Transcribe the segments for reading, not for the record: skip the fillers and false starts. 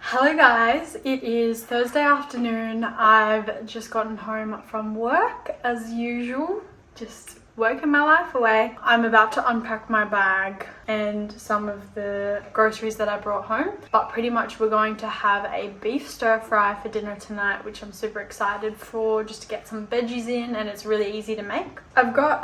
Hello guys, it is Thursday afternoon. I've just gotten home from work as usual, just working my life away. I'm about to unpack my bag and some of the groceries that I brought home, but pretty much we're going to have a beef stir fry for dinner tonight, which I'm super excited for, just to get some veggies in, and it's really easy to make. I've got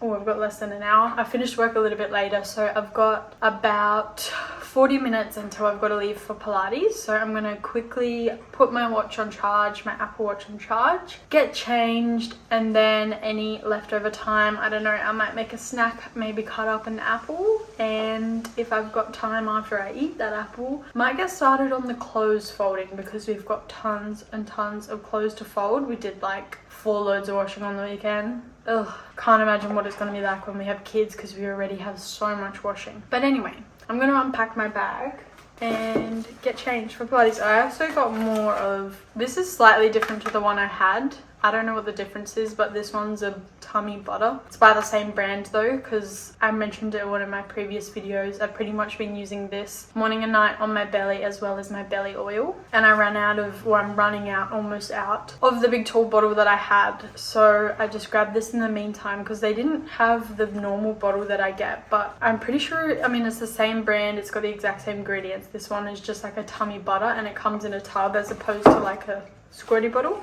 less than an hour. I finished work a little bit later, so I've got about 40 minutes until I've got to leave for Pilates. So I'm gonna quickly put my watch on charge, my Apple Watch on charge, get changed, and then any leftover time, I don't know, I might make a snack, maybe cut up an apple, and if I've got time after I eat that apple, might get started on the clothes folding because we've got tons and tons of clothes to fold. We did like 4 loads of washing on the weekend. Ugh, can't imagine what it's gonna be like when we have kids because we already have so much washing. But anyway, I'm going to unpack my bag and get changed for Pilates. I also got more of, this is slightly different to the one I had. I don't know what the difference is, but this one's a tummy butter. It's by the same brand though, because I mentioned it in one of my previous videos. I've pretty much been using this morning and night on my belly as well as my belly oil. And I ran out of, or I'm running out, almost out of the big tall bottle that I had. So I just grabbed this in the meantime because they didn't have the normal bottle that I get, but I'm pretty sure, I mean, it's the same brand. It's got the exact same ingredients. This one is just like a tummy butter and it comes in a tub as opposed to like a squirty bottle.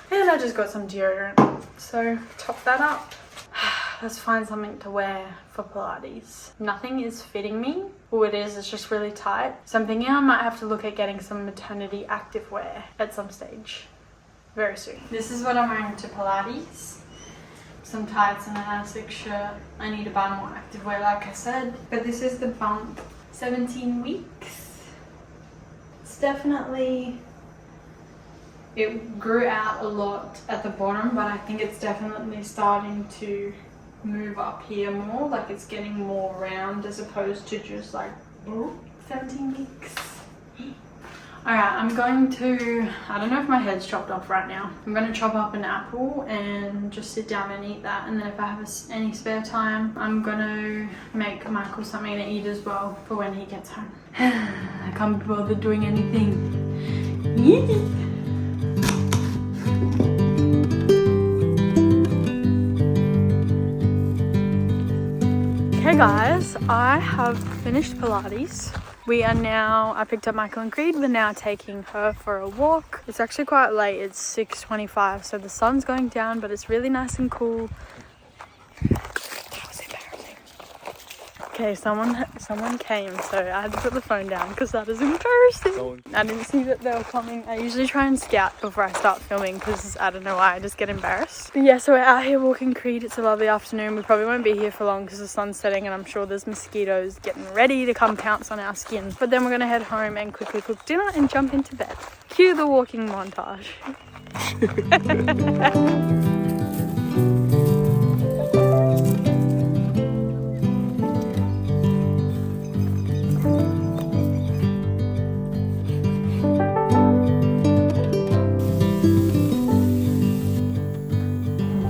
And I just got some deodorant, so top that up. Let's find something to wear for Pilates. Nothing is fitting me. All it is, it's just really tight. So I'm thinking I might have to look at getting some maternity active wear at some stage very soon. This is what I'm wearing to Pilates. Some tights and an elastic shirt. I need to buy more active wear like I said, but this is the bump. 17 weeks. It's definitely, it grew out a lot at the bottom, but I think it's definitely starting to move up here more, like it's getting more round as opposed to just like 17 weeks. Alright, I'm going to, I don't know if my head's chopped off right now. I'm going to chop up an apple and just sit down and eat that, and then if I have any spare time, I'm going to make Michael something to eat as well for when he gets home. I can't be bothered doing anything. Hey guys, I have finished Pilates. We are now, I picked up Michael and Creed, we're now taking her for a walk. It's actually quite late, it's 6:25, so the sun's going down, but it's really nice and cool. That was embarrassing. Okay, someone came, so I had to put the phone down because that is embarrassing. I didn't see that they were coming. I usually try and scout before I start filming because I don't know why, I just get embarrassed. But yeah, so we're out here walking Creed. It's a lovely afternoon. We probably won't be here for long because the sun's setting and I'm sure there's mosquitoes getting ready to come pounce on our skin. But then we're going to head home and quickly cook dinner and jump into bed. Cue the walking montage.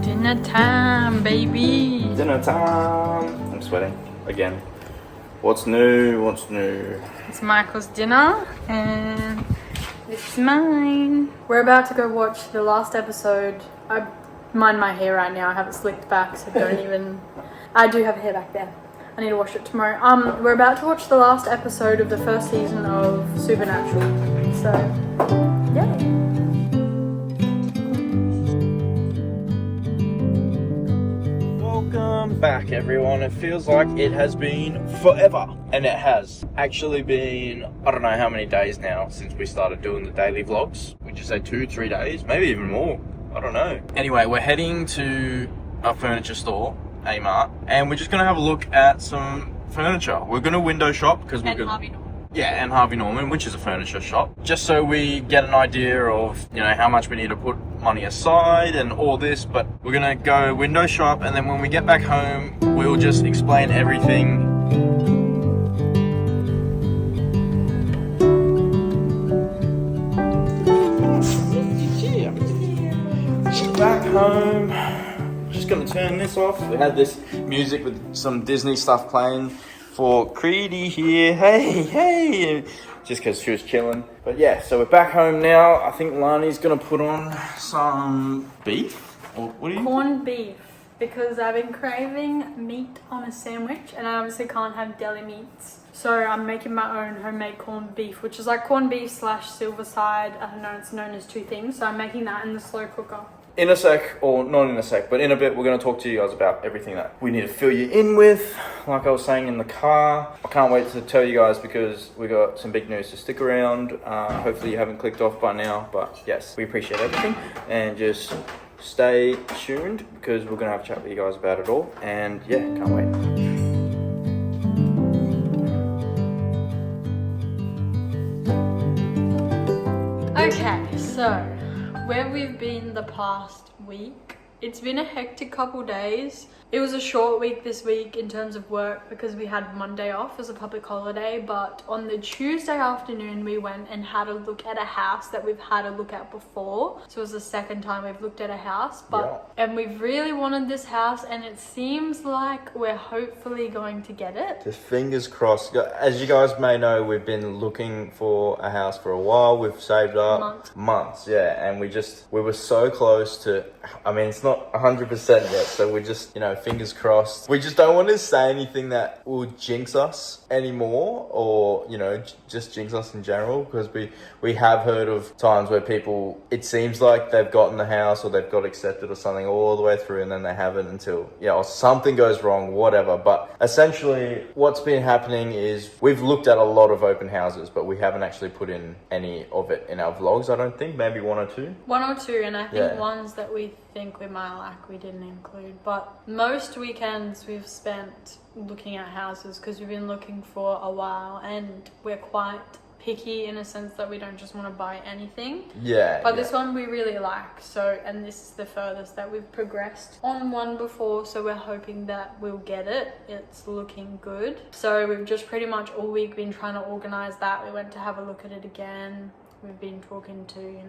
Dinner time, baby. Dinner time. I'm sweating again. What's new? What's new? It's Michael's dinner and this is mine. We're about to go watch the last episode. I mind my hair right now. I have it slicked back, so don't even. I do have hair back there. I need to wash it tomorrow. We're about to watch the last episode of the first season of Supernatural. So, yeah. Welcome back, everyone. It feels like it has been forever, and it has actually been, I don't know how many days now since we started doing the daily vlogs. Would you say 2-3 days, maybe even more? I don't know. Anyway, we're heading to a furniture store, Amart, and we're just gonna have a look at some furniture. We're gonna window shop because we're gonna. Yeah, and Harvey Norman, which is a furniture shop, just so we get an idea of, you know, how much we need to put money aside and all this. But we're gonna go window shop, and then when we get back home, we'll just explain everything. Back home, just gonna turn this off. We had this music with some Disney stuff playing for Creedy here. Hey, just because she was chilling. But yeah, so we're back home now. I think Lani's gonna put on some beef. Or what do you? Corned beef, because I've been craving meat on a sandwich, and I obviously can't have deli meats. So I'm making my own homemade corned beef, which is like corned beef / silverside. I don't know, it's known as two things. So I'm making that in the slow cooker. In a sec, or not in a sec, but in a bit, we're going to talk to you guys about everything that we need to fill you in with. Like I was saying in the car, I can't wait to tell you guys because we got some big news, to stick around. Hopefully you haven't clicked off by now, but yes, we appreciate everything. And just stay tuned because we're going to have a chat with you guys about it all. And yeah, can't wait. Okay, so where we've been the past week, it's been a hectic couple days. It was a short week this week in terms of work because we had Monday off as a public holiday, but on the Tuesday afternoon we went and had a look at a house that we've had a look at before. So it was the second time we've looked at a house, and we've really wanted this house, and it seems like we're hopefully going to get it. Just fingers crossed. As you guys may know, we've been looking for a house for a while. We've saved up months, yeah, and we were so close to, I mean, it's not 100% yet, so we're just, fingers crossed. We just don't want to say anything that will jinx us anymore, or just jinx us in general, because we have heard of times where people, it seems like they've gotten the house or they've got accepted or something all the way through, and then they haven't until or something goes wrong, whatever. But essentially what's been happening is we've looked at a lot of open houses, but we haven't actually put in any of it in our vlogs. I don't think, maybe one or two, and I think ones that we think we might like we didn't include. But most weekends we've spent looking at houses because we've been looking for a while, and we're quite picky in a sense that we don't just want to buy anything. But this one we really like, so, and this is the furthest that we've progressed on one before, so we're hoping that we'll get it. It's looking good. So we've just pretty much all week been trying to organize that. We went to have a look at it again. We've been talking to,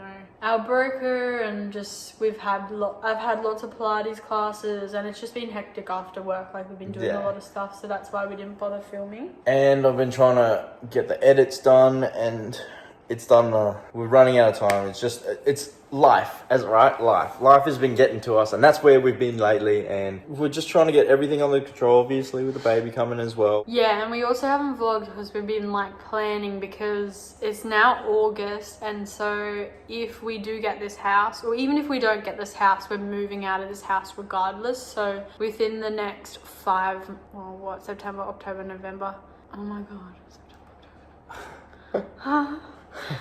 our broker, and just I've had lots of Pilates classes, and it's just been hectic after work. Like, we've been doing a lot of stuff, so that's why we didn't bother filming. And I've been trying to get the edits done, and it's done. We're running out of time. It's life, life has been getting to us, and that's where we've been lately, and we're just trying to get everything under control, obviously, with the baby coming as well. And we also haven't vlogged because we've been planning, because it's now August, and so if we do get this house, or even if we don't get this house, we're moving out of this house regardless. So within the next September, October, November, oh my god, September,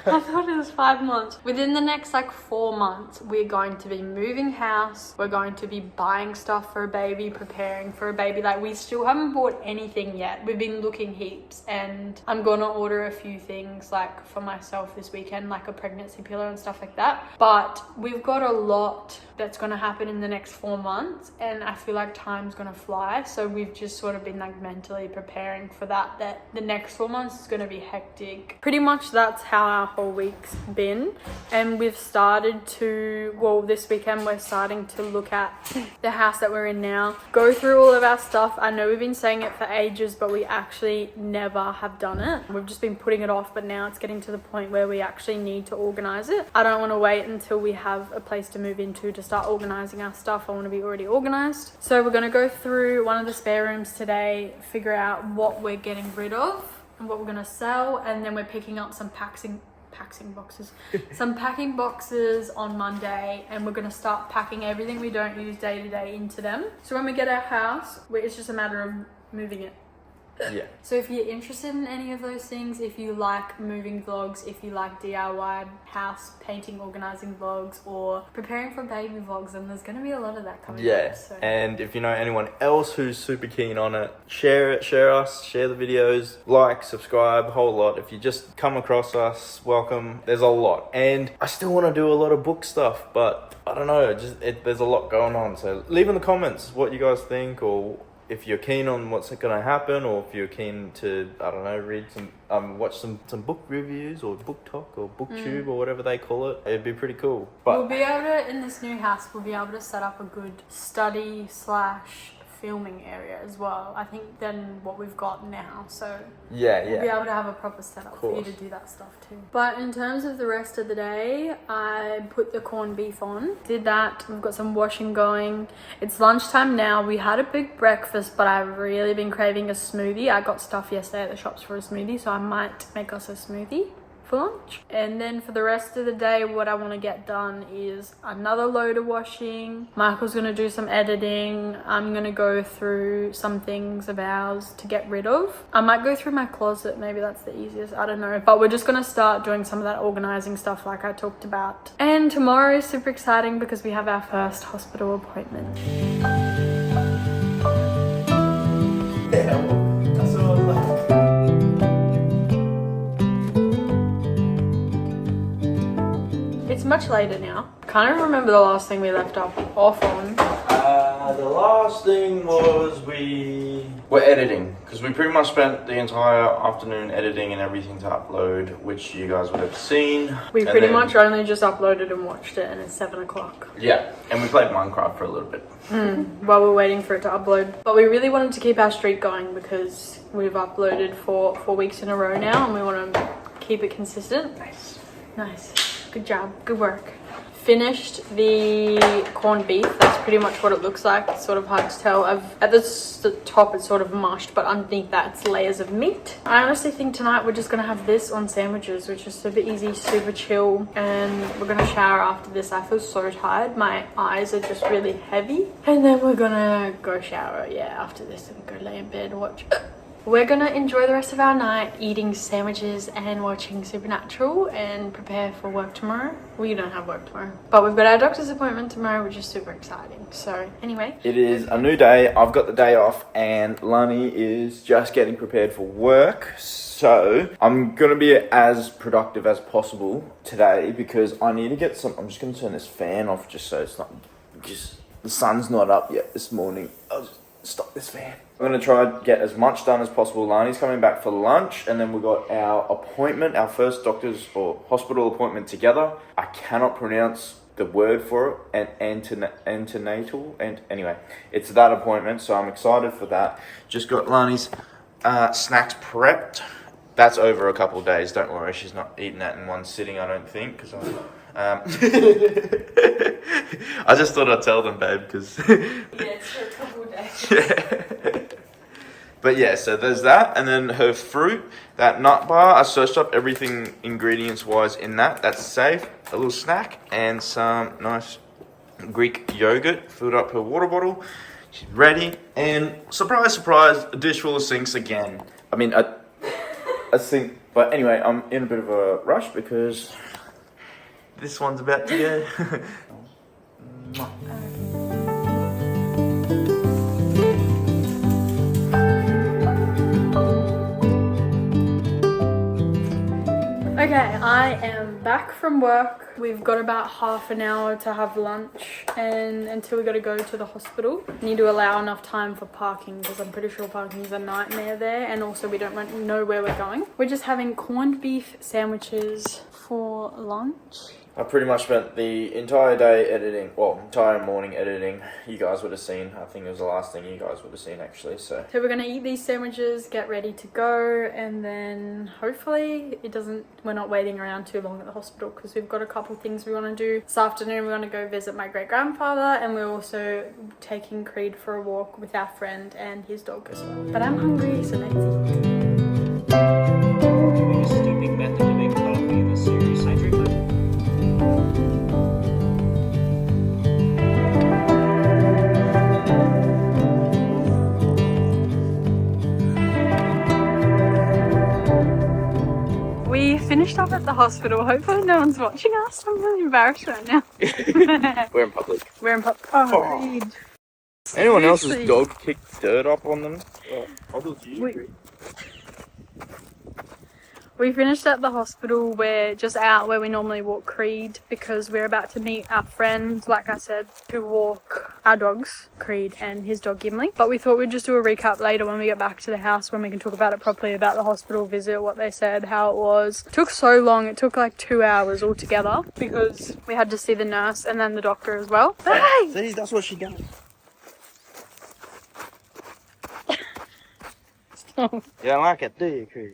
I thought it was 5 months. Within the next 4 months, we're going to be moving house. We're going to be buying stuff for a baby, preparing for a baby. We still haven't bought anything yet. We've been looking heaps, and I'm gonna order a few things for myself this weekend, like a pregnancy pillow and stuff like that. But we've got a lot that's gonna happen in the next 4 months, and I feel like time's gonna fly. So we've just sort of been mentally preparing for that the next 4 months is gonna be hectic. Pretty much that's how our whole week's been, and we've started to, this weekend we're starting to look at the house that we're in now, go through all of our stuff. I know we've been saying it for ages, but we actually never have done it. We've just been putting it off, but now it's getting to the point where we actually need to organize it. I don't want to wait until we have a place to move into to start organizing our stuff. I want to be already organized. So we're going to go through one of the spare rooms today, figure out what we're getting rid of and what we're going to sell, and then we're picking up some packing boxes on Monday, and we're going to start packing everything we don't use day to day into them. So when we get our house, it's just a matter of moving it. So if you're interested in any of those things, if you like moving vlogs, if you like DIY house painting, organizing vlogs, or preparing for baby vlogs, then there's going to be a lot of that coming up. So. And if you know anyone else who's super keen on it, share it, share the videos, like, subscribe, a whole lot. If you just come across us, welcome. There's a lot, and I still want to do a lot of book stuff, but I don't know, there's a lot going on. So leave in the comments what you guys think, or if you're keen on what's going to happen, or if you're keen to, read some, watch some book reviews, or book talk, or booktube, or whatever they call it, it'd be pretty cool. But we'll be able to, in this new house, we'll be able to set up a good study / filming area as well, I think, than what we've got now. So Yeah, we'll be able to have a proper setup for you to do that stuff too. But in terms of the rest of the day, I put the corned beef on, did that. We've got some washing going. It's lunchtime now. We had a big breakfast, but I've really been craving a smoothie. I got stuff yesterday at the shops for a smoothie, so I might make us a smoothie for lunch. And then for the rest of the day, what I want to get done is another load of washing. Michael's going to do some editing. I'm going to go through some things of ours to get rid of. I might go through my closet, maybe that's the easiest, I don't know. But we're just going to start doing some of that organizing stuff like I talked about. And tomorrow is super exciting because we have our first hospital appointment. It's much later now. Can't even remember the last thing we left off on. The last thing was we're editing, because we pretty much spent the entire afternoon editing and everything to upload, which you guys would have seen. We pretty much only just uploaded and watched it, and it's 7 o'clock. Yeah, and we played Minecraft for a little bit. While we're waiting for it to upload. But we really wanted to keep our streak going because we've uploaded for 4 weeks in a row now, and we want to keep it consistent. Nice. Good job. Good work. Finished the corned beef. That's pretty much what it looks like. It's sort of hard to tell. At the top it's sort of mushed, but underneath that it's layers of meat. I honestly think tonight we're just going to have this on sandwiches, which is super easy, super chill, and we're going to shower after this. I feel so tired. My eyes are just really heavy. And then we're going to go shower, after this, and go lay in bed and watch. We're gonna enjoy the rest of our night eating sandwiches and watching Supernatural and prepare for work tomorrow. We don't have work tomorrow, but we've got our doctor's appointment tomorrow, which is super exciting. So anyway, it is a new day. I've got the day off and Lani is just getting prepared for work. So I'm gonna be as productive as possible today because I need to get some. I'm just gonna turn this fan off just so it's not, just the sun's not up yet this morning. I'll just stop this fan. I'm going to try and get as much done as possible. Lani's coming back for lunch, and then we've got our appointment, our first doctor's or hospital appointment together. I cannot pronounce the word for it, antenatal, and anyway, it's that appointment, so I'm excited for that. Just got Lani's snacks prepped. That's over a couple of days, don't worry, she's not eating that in one sitting, I don't think, because I just thought I'd tell them, babe, because it's for a couple of days. Yeah. But yeah, so there's that, and then her fruit, that nut bar, I searched up everything ingredients-wise in that. That's safe. A little snack and some nice Greek yogurt. Filled up her water bottle. She's ready. And surprise, surprise, a dish full of sinks again. I mean, a sink. But anyway, I'm in a bit of a rush because this one's about to go. Okay, I am back from work. We've got about half an hour to have lunch and until we got to go to the hospital. Need to allow enough time for parking because I'm pretty sure parking is a nightmare there, and also we don't know where we're going. We're just having corned beef sandwiches for lunch. I pretty much spent the entire day editing, well, entire morning editing. You guys would have seen, I think it was the last thing you guys would have seen actually, so we're going to eat these sandwiches, get ready to go, and then hopefully we're not waiting around too long at the hospital because we've got a couple things we want to do. This afternoon we're going to go visit my great-grandfather, and we're also taking Creed for a walk with our friend and his dog as well. But I'm hungry, so let's eat. We finished up at the hospital. Hopefully no one's watching us. I'm really embarrassed right now. We're in public. We're in public. Oh, Creed. Anyone else's dog kicked dirt up on them? We finished at the hospital. We're just out where we normally walk Creed because we're about to meet our friend, like I said, to walk our dogs, Creed and his dog Gimli. But we thought we'd just do a recap later when we get back to the house, when we can talk about it properly, about the hospital visit, what they said, how it was. It took so long. It took like 2 hours altogether because we had to see the nurse and then the doctor as well. Hey! See, that's what she got. You don't like it, do you, Chris?